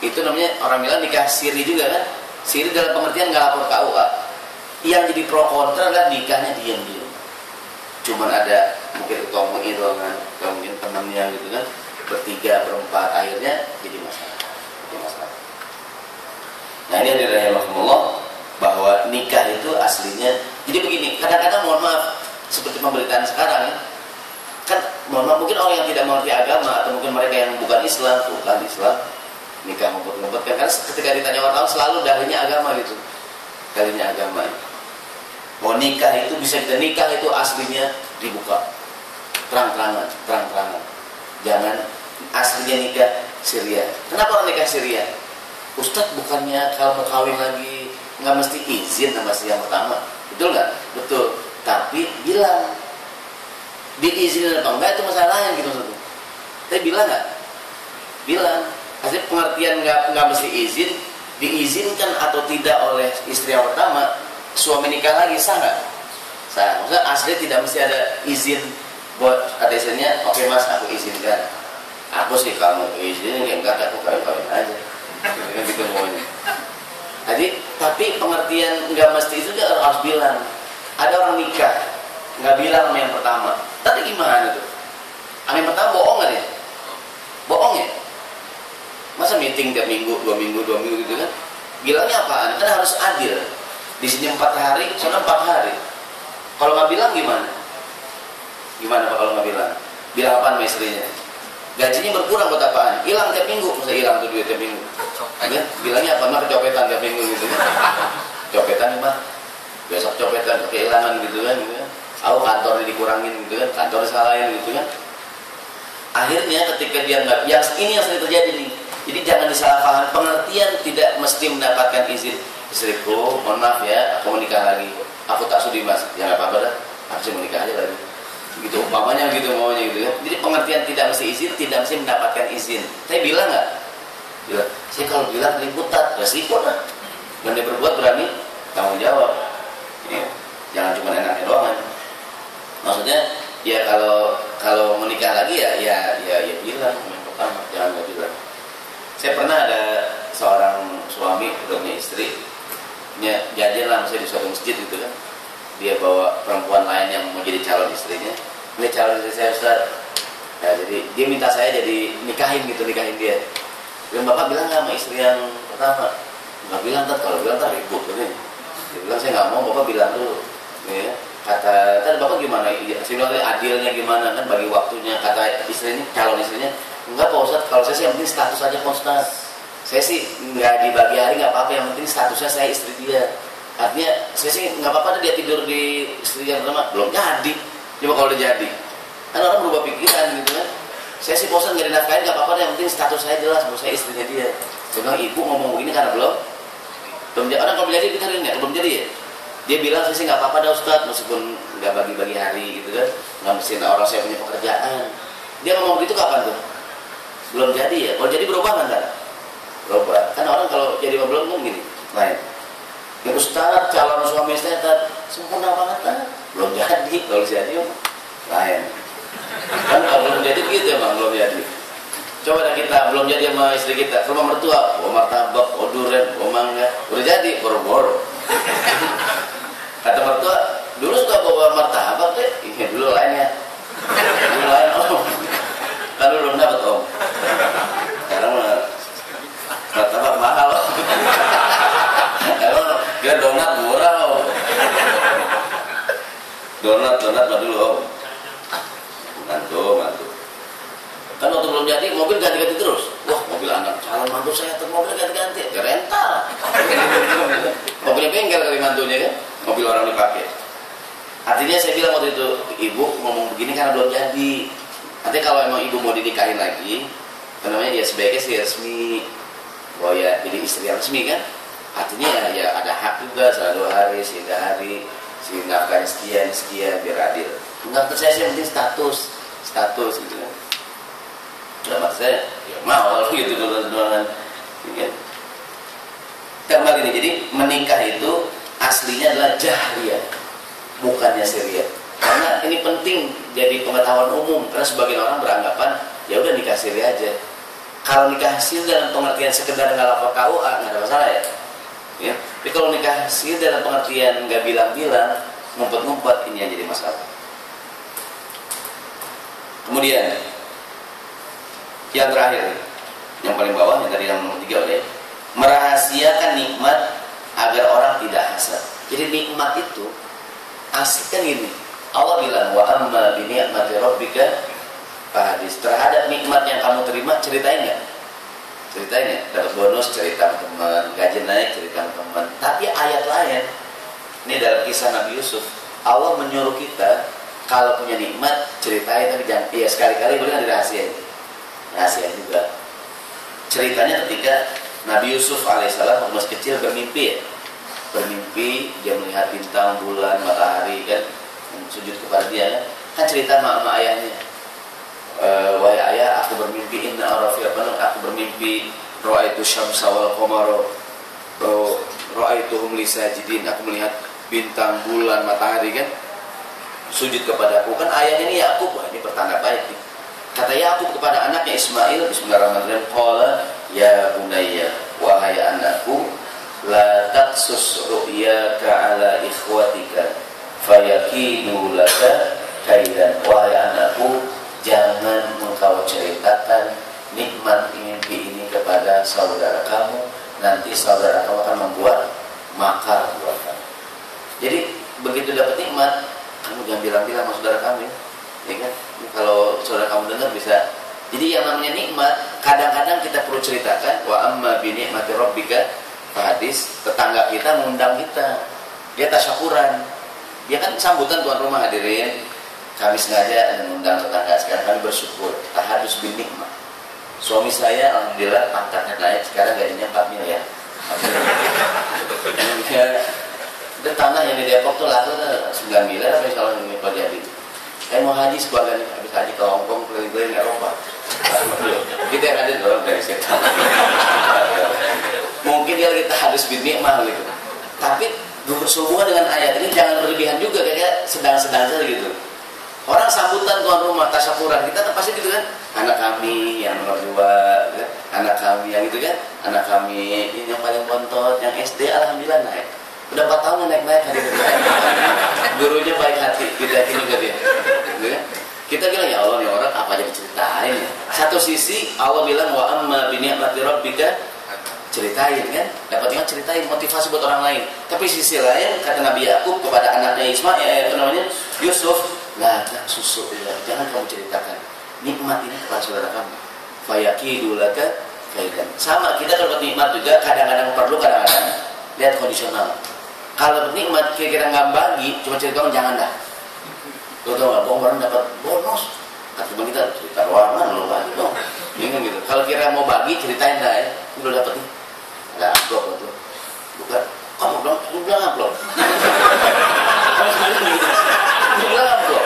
Itu namanya orang bilang nikah siri juga kan. Siri dalam pengertian nggak lapor KUA. Yang jadi pro kontra adalah nikahnya diam-diam. Cuman ada mungkin ketua MUI doang, atau mungkin temannya gitu kan, bertiga, berempat, akhirnya jadi masalah. Nah ini adalah rahimahumullah, bahwa nikah itu aslinya. Jadi begini, kadang-kadang mohon maaf, seperti pemberitaan sekarang ya, kan mohon maaf, mungkin orang yang tidak mengerti agama, atau mungkin mereka yang bukan Islam nikah ngumpet-ngumpet kan, karena ketika ditanya wartawan selalu dalilnya agama gitu, dalilnya agama. Bahwa nikah itu bisa kita nikah itu aslinya dibuka terang-terangan. Jangan aslinya nikah siriyah. Kenapa orang nikah siriyah? Ustadz bukannya kalau mau kawin lagi nggak mesti izin sama si yang pertama, betul nggak? Betul. Tapi bilang diizinin apa enggak itu masalahnya gitu maksudnya. Tapi bilang nggak? Bilang. Maksudnya pengertian nggak mesti izin, diizinkan atau tidak oleh istri yang pertama, suami nikah lagi sah nggak? Sah. Maksudnya asli tidak mesti ada izin buat ada izinnya. Oke mas, aku izinkan. Aku sih kamu izinin, ya enggak, aku kawin aja. Gitu maunya. Jadi tapi pengertian nggak mesti itu dia harus bilang. Ada orang nikah nggak bilang sama yang pertama. Tadi gimana tuh? Sama yang pertama bohong nggak dia? Bohong ya? Masa meeting tiap minggu, dua minggu gitu kan? Bilangnya apaan? Kan harus adil. Di sini 4 hari, sana 4 hari. Kalau nggak bilang gimana? Gimana Pak kalau nggak bilang? Bilang apaan sama istrinya? Gajinya berkurang buat apaan? Hilang tiap minggu, masa hilang tuh duit tiap minggu? Ya, bilangnya apa? Mah kecopetan tiap minggu gitu kan? Copetan mah, besok copetan, kehilangan gitu kan? Aku kantornya dikurangin gitu kan? Kantor disalahin gitu kan? Akhirnya ketika dia nggak, yang ini yang sering terjadi nih. Jadi jangan disalahpaham. Pengertian tidak mesti mendapatkan izin. Istriku, mohon maaf ya, aku menikah lagi. Aku tak sudi mas, ya nggak apa-apa dah. Aku sih menikah aja lagi. Gitu, umpamanya gitu maunya gitu ya. Jadi pengertian tidak mesti izin, tidak mesti mendapatkan izin. Saya bilang nggak? Bilang, saya kalau bilang liputan, resiko lah. Dan dia berbuat berani tanggung jawab. Ya, jangan cuma enaknya doang. Maksudnya, ya kalau menikah lagi ya bilang yang pertama, jangan nggak bilang. Saya pernah ada seorang suami udah punya istri, jadian lah misalnya di suatu masjid gitu kan. Dia bawa perempuan lain yang mau jadi calon istrinya. Ini calon istri saya Ustaz. Ya, jadi dia minta saya jadi nikahin dia. Dan bapak bilang nggak sama istri yang pertama? Nggak bilang kan, kalau bilang kan ribut kan. Dia bilang saya nggak mau, bapak bilang dulu. Ya. Kata tadi bapak gimana? Sebenarnya adilnya gimana kan bagi waktunya? Kata istri ini, calon istrinya, enggak Pak Ustaz, kalau saya sih yang penting status aja Pak Ustaz. Saya sih nggak dibagi hari nggak apa-apa, yang penting statusnya saya istri dia. Artinya saya sih nggak apa-apa dia tidur di istri yang pertama, belum jadi. Coba kalau udah jadi, kan orang berubah pikiran gitu kan. Saya sih bosan nggak dinafkahin nggak apa-apa, yang penting status saya jelas bahwa saya istrinya dia. Saya bilang ibu ngomong begini karena belum jadi. Orang kalau jadi kita lihat belum jadi ya. Dia bilang saya sih nggak apa-apa dah Ustaz, meskipun nggak bagi-bagi hari gitu kan, nggak mesti orang saya punya pekerjaan. Dia ngomong begitu kapan tuh? Belum jadi ya. Kalau jadi berubah nggak? Berubah. Kan orang kalau jadi belum kan gini, lain. Ya Ustaz, calon suami saya sempurna banget kan? Belum jadi. Kalau jadi lain. Kan kalau belum jadi gitu emang belum jadi. Coba dah kita belum jadi sama istri kita, rumah mertua, bawa martabak, bawa durian, bawa mangga, udah jadi boro-boro. Kata mertua, dulu suka bawa martabak deh, ini dulu lainnya. Dulu lain om. Kan dulu belum dapat om. Sekarang martabak mahal om. Kalau dia donat murah om. Donat mah dulu om. Mantu. Kan waktu belum jadi mobil ganti-ganti terus. Wah mobil anak calon mantu saya tuh mobil ganti-ganti, ya rental. Mobilnya bengkel kali mantunya kan, mobil orang dipakai. Artinya saya bilang waktu itu ibu ngomong begini karena belum jadi. Nanti kalau emang ibu mau dinikahin lagi, namanya dia sebaiknya sih resmi, bahwa ya jadi istri yang resmi kan. Artinya ya ada hak juga selama 2 hari, 3 hari, si nafkahnya sekian biar adil. Enggak saya sih penting status gitu kan. Dalam saya ya mau gitu doang. Kembali nih, jadi menikah itu aslinya adalah jahriyah, bukannya siriyah. Karena ini penting jadi pengetahuan umum, karena sebagian orang beranggapan ya udah nikah siri aja. Kalau nikah siri dalam pengertian sekedar nggak lapor KUA nggak ada masalah ya. Tapi kalau nikah siri dalam pengertian nggak bilang-bilang, ngumpet-ngumpet, ini yang jadi masalah. Kemudian yang terakhir, yang paling bawah, yang tadi yang nomor 3 ya, merahasiakan nikmat agar orang tidak hasad. Jadi nikmat itu asli kan gini. Allah bilang wa amma bi ni'mati rabbika fahadis. Terhadap nikmat yang kamu terima ceritain nggak? Ceritain ya. Dapat bonus cerita teman, gaji naik cerita teman. Tapi ayat lain, ini dalam kisah Nabi Yusuf, Allah menyuruh kita kalau punya nikmat ceritain, tapi jangan ya sekali-kali boleh nggak dirahasiain. Rahasia juga. Ceritanya ketika Nabi Yusuf alaihissalam waktu masih kecil bermimpi ya. Bermimpi dia melihat bintang, bulan, matahari kan, sujud kepada dia kan cerita sama ayahnya. Wahai ayah, aku bermimpi aku bermimpi ra'aitu syamsa wal qamara ra'aituhum li sajidin. Aku melihat bintang, bulan, matahari kan sujud kepadaku. Kan ayahnya ini Yakub, wah ini pertanda baik nih. Kata Yakub kepada anaknya Ismail, bismillahirrahmanirrahim, qala ya bunayya, wahai anakku, la taqsus ru'yaka ala ikhwatika fayakidu laka kaidan. Wahai anakku, jangan engkau ceritakan nikmat mimpi ini kepada saudara kamu, nanti saudara kamu akan membuat makar buat kamu. Jadi begitu dapat nikmat, kamu jangan bilang-bilang sama saudara kamu, ya kan? Kalau saudara kamu dengar bisa. Jadi yang namanya nikmat, kadang-kadang kita perlu ceritakan. Wa amma bi ni'mati rabbika fahadis. Tetangga kita mengundang kita, dia tasyakuran, dia kan sambutan tuan rumah hadirin. Kami sengaja mengundang tetangga, sekarang kami bersyukur. Tahadus bin nikmat. Suami saya alhamdulillah pangkatnya naik, sekarang gajinya 4 miliar. Dan tanah yang di Depok tuh laku 9 miliar apa kalau ini kalau jadi. Saya mau haji sekeluarga nih, habis haji ke Hongkong, keliling-keliling Eropa. Kita yang ada dorong dari situ. Mungkin dia kita harus bin nikmah gitu. Tapi berhubungan dengan ayat ini jangan berlebihan juga, kayak sedang-sedang saja gitu. Orang sambutan tuan rumah tasyakuran kita kan pasti gitu kan. Anak kami yang nomor 2, gitu kan? Anak kami yang gitu kan. Anak kami ini yang paling bontot, yang SD alhamdulillah naik. Udah 4 tahun naik-naik hari ini. Gurunya baik hati, kita yakin juga dia. Gitu kan? Kita bilang ya Allah nih orang apa aja diceritain ya. Satu sisi Allah bilang wa amma bi ni'mati rabbika, ceritain kan, dapatnya ceritain motivasi buat orang lain. Tapi sisi lain kata Nabi Yakub kepada anaknya Ismail, Yusuf, lah susu ya, jangan kamu ceritakan nikmat ini kepada saudara kamu. Fayakidu laka kaidan. Sama kita kalau nikmat juga kadang-kadang perlu, kadang-kadang lihat kondisional. Kalau nikmat kira-kira nggak bagi, cuma ceritakan jangan dah. Lo tau nggak, orang dapat bonus, kata kita cerita ruangan lo bagi dong, bingung gitu. Kalau kira mau bagi ceritain dah ya, lo dapat nih, nggak amplop tuh, bukan? Kamu bilang amplop, lu bilang amplop,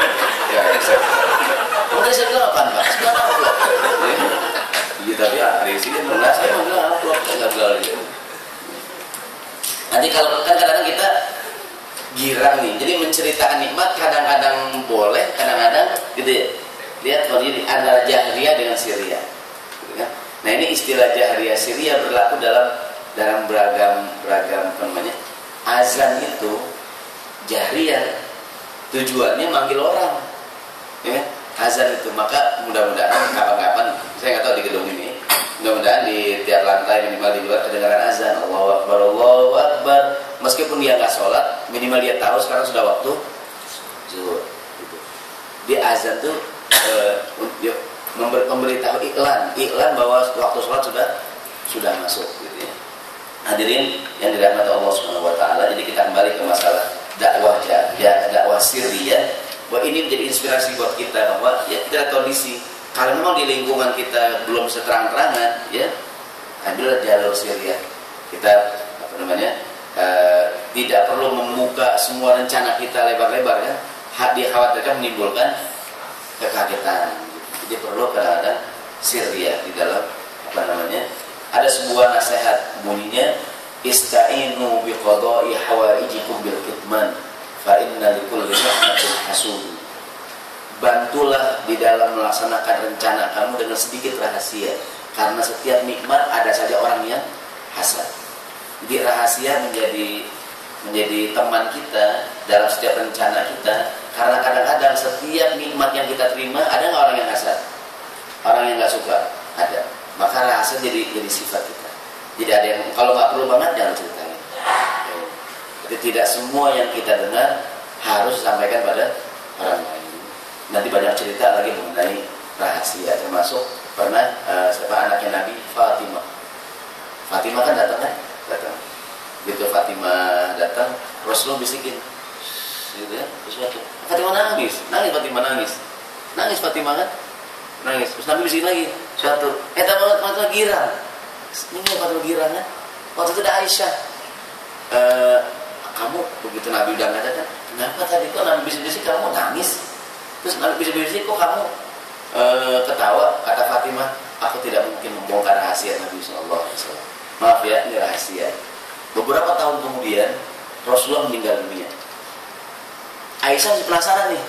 ya udah saya bilang apa pak? Sekarang amplop, iya tapi hari ini nggak saya mau bilang amplop, saya nggak bilang gitu. Nanti kalau kan kadang-kadang kita girang nih, jadi menceritakan nikmat kadang-kadang boleh, kadang-kadang gitu ya. Lihat kalau ini antara jahriyah dengan sirriyah, gitu kan? Nah ini istilah jahriyah sirriyah berlaku dalam beragam apa namanya, azan itu jahriyah tujuannya manggil orang, ya kan? Azan itu maka mudah-mudahan kapan-kapan saya nggak tahu di gedung ini, mudah-mudahan di tiap lantai minimal di luar kedengaran azan Allahu Akbar, Allahu Akbar. Meskipun dia nggak sholat, minimal dia tahu sekarang sudah waktu zuhur. Gitu. Dia azan tuh memberitahu iklan bahwa waktu sholat sudah masuk. Gitu ya. Hadirin yang dirahmati Allah Subhanahu Wa Taala. Jadi kita kembali ke masalah dakwah sirriyah. Bahwa ini menjadi inspirasi buat kita bahwa ya kita kondisi kalau memang di lingkungan kita belum seterang-terangan, ya ambillah jalur sirriyah. Kita apa namanya? Tidak perlu membuka semua rencana kita lebar-lebar kan, dikhawatirkan menimbulkan kekagetan. Jadi perlu kadang-kadang sirriyah di dalam apa namanya, ada sebuah nasihat bunyinya ista'inu biqada'i hawaijikum bil kitman fa inna likulli rahmatin hasud. Bantulah di dalam melaksanakan rencana kamu dengan sedikit rahasia, karena setiap nikmat ada saja orang yang hasad. Jadi rahasia menjadi teman kita dalam setiap rencana kita. Karena kadang-kadang setiap nikmat yang kita terima ada nggak orang yang hasad, orang yang nggak suka, ada. Maka rahasia jadi sifat kita. Jadi ada yang kalau nggak perlu banget jangan ceritain. Jadi tidak semua yang kita dengar harus disampaikan pada orang lain. Nanti banyak cerita lagi mengenai rahasia, termasuk pernah anaknya Nabi Fatimah. Fatimah kan datang. Begitu Fatimah datang, Rasulullah bisikin, gitu ya, sesuatu. Fatimah nangis Fatimah kan, nangis. Terus Nabi bisikin lagi, suatu. Fatimah girang, ini Fatimah girang kan. Waktu itu ada Aisyah. Kamu begitu Nabi udah ngatakan, kenapa tadi kok Nabi bisik-bisik kamu nangis? Terus Nabi bisik-bisik kok kamu ketawa? Kata Fatimah, aku tidak mungkin membongkar rahasia Nabi SAW. Maaf ya, ini rahasia. Beberapa tahun kemudian Rasulullah meninggal dunia. Aisyah masih penasaran nih.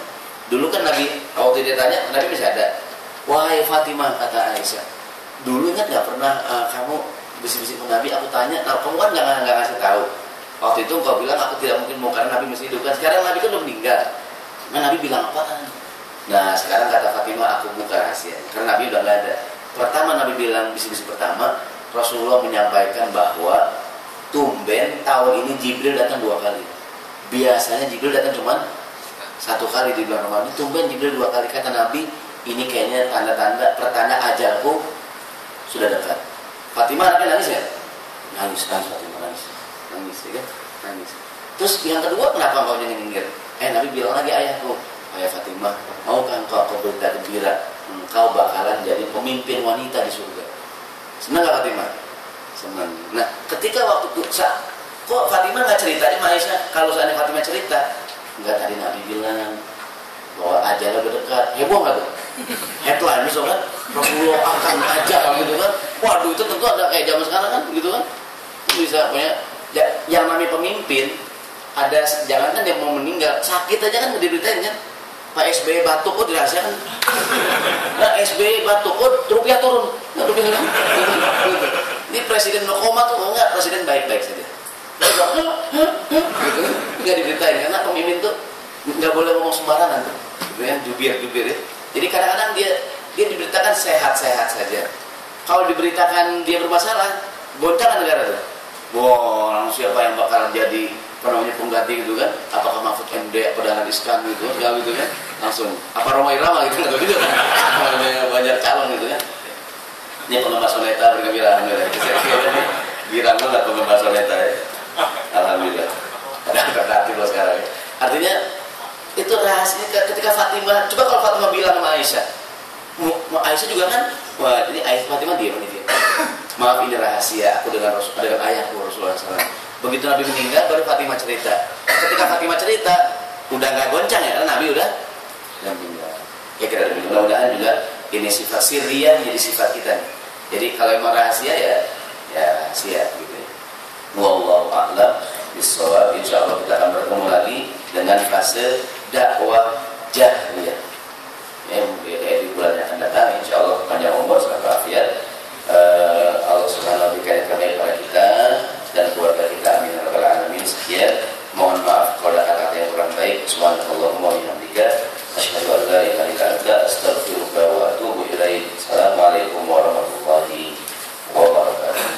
Dulu kan Nabi, waktu dia tanya, Nabi masih ada. Wahai Fatimah, kata Aisyah, dulu ingat nggak pernah kamu bisik-bisik ke Nabi? Aku tanya, nah, kamu kan nggak ngasih tahu. Waktu itu engkau bilang aku tidak mungkin mau karena Nabi masih hidup kan. Sekarang Nabi kan udah meninggal. Nah Nabi bilang apaan? Nah sekarang kata Fatimah, aku buka rahasia. Karena Nabi udah nggak ada. Pertama Nabi bilang bisik-bisik pertama, Rasulullah menyampaikan bahwa tumben tahun ini Jibril datang 2 kali. Biasanya Jibril datang cuma 1 kali di bulan Ramadan. Tumben Jibril 2 kali. Kata Nabi, ini kayaknya tanda-tanda pertanda ajalku sudah dekat. Fatimah anaknya nangis ya? Nangis Fatimah, nangis ya kan? Nangis. Terus yang kedua, kenapa engkau nyengir? Nabi bilang lagi, ayahku, ayah Fatimah, maukah engkau berita gembira? Engkau bakalan jadi pemimpin wanita di surga. Senang gak Fatimah? Senang. Nah, ketika waktu itu, kok Fatimah gak cerita di Aisyah? Kalau seandainya Fatimah cerita, enggak, tadi Nabi bilang bahwa ajalnya udah dekat. Heboh gak tuh? Headline misalkan Rasulullah akan ajal gitu kan. Waduh, itu tentu ada kayak zaman sekarang kan gitu kan. Itu bisa punya yang namanya pemimpin, ada jangan kan yang mau meninggal, sakit aja kan diberitain kan. Pak SBY batuk kok dirahasiakan. Nah, SBY batuk kok rupiah turun. Nah, rupiah kan? Ini presiden no koma tuh enggak, presiden baik-baik saja. Gitu, enggak diberitain karena pemimpin tuh nggak boleh ngomong sembarangan tuh. Gitu ya, jubir ya. Jadi kadang-kadang dia diberitakan sehat-sehat saja. Kalau diberitakan dia bermasalah, goncangan negara tuh. Wah, siapa yang bakalan jadi pengganti gitu kan? Apakah Mahfud MD, Dahlan Iskan gitu, segala gitu kan? Langsung. Apa Roma Irama gitu kan? Gitu kan? Banyak calon gitu kan? Ini penggemar soneta bergembira, alhamdulillah. Girang banget penggemar soneta ya. Alhamdulillah. Ada kreatif loh sekarang ya. Artinya itu rahasianya ketika Fatimah. Coba kalau Fatimah bilang sama Aisyah, Aisyah juga kan, wah ini Fatimah diam nih dia. Maaf, ini rahasia aku dengan ayahku Rasulullah SAW. Begitu Nabi meninggal baru Fatimah cerita. Ketika Fatimah cerita udah nggak goncang ya, karena Nabi udah meninggal. Ya kira mudah-mudahan juga ini sifat sirriyah jadi sifat kita nih. Jadi kalau emang rahasia ya rahasia gitu ya. Wallahu a'lam bishawab. Insyaallah kita akan bertemu lagi dengan fase dakwah jahriyah. Ya, di bulan yang akan datang insyaallah panjang umur sehat walafiat. Allah Subhanahu wa taala kami kepada kita dan keluarga kita, amin ya rabbal alamin. Sekian, mohon maaf kalau ada kata-kata yang kurang baik. Subhanallahumma wa bihamdika asyhadu an la ilaha illa anta astaghfiruka wa atubu ilaik. Assalamualaikum warahmatullahi wabarakatuh.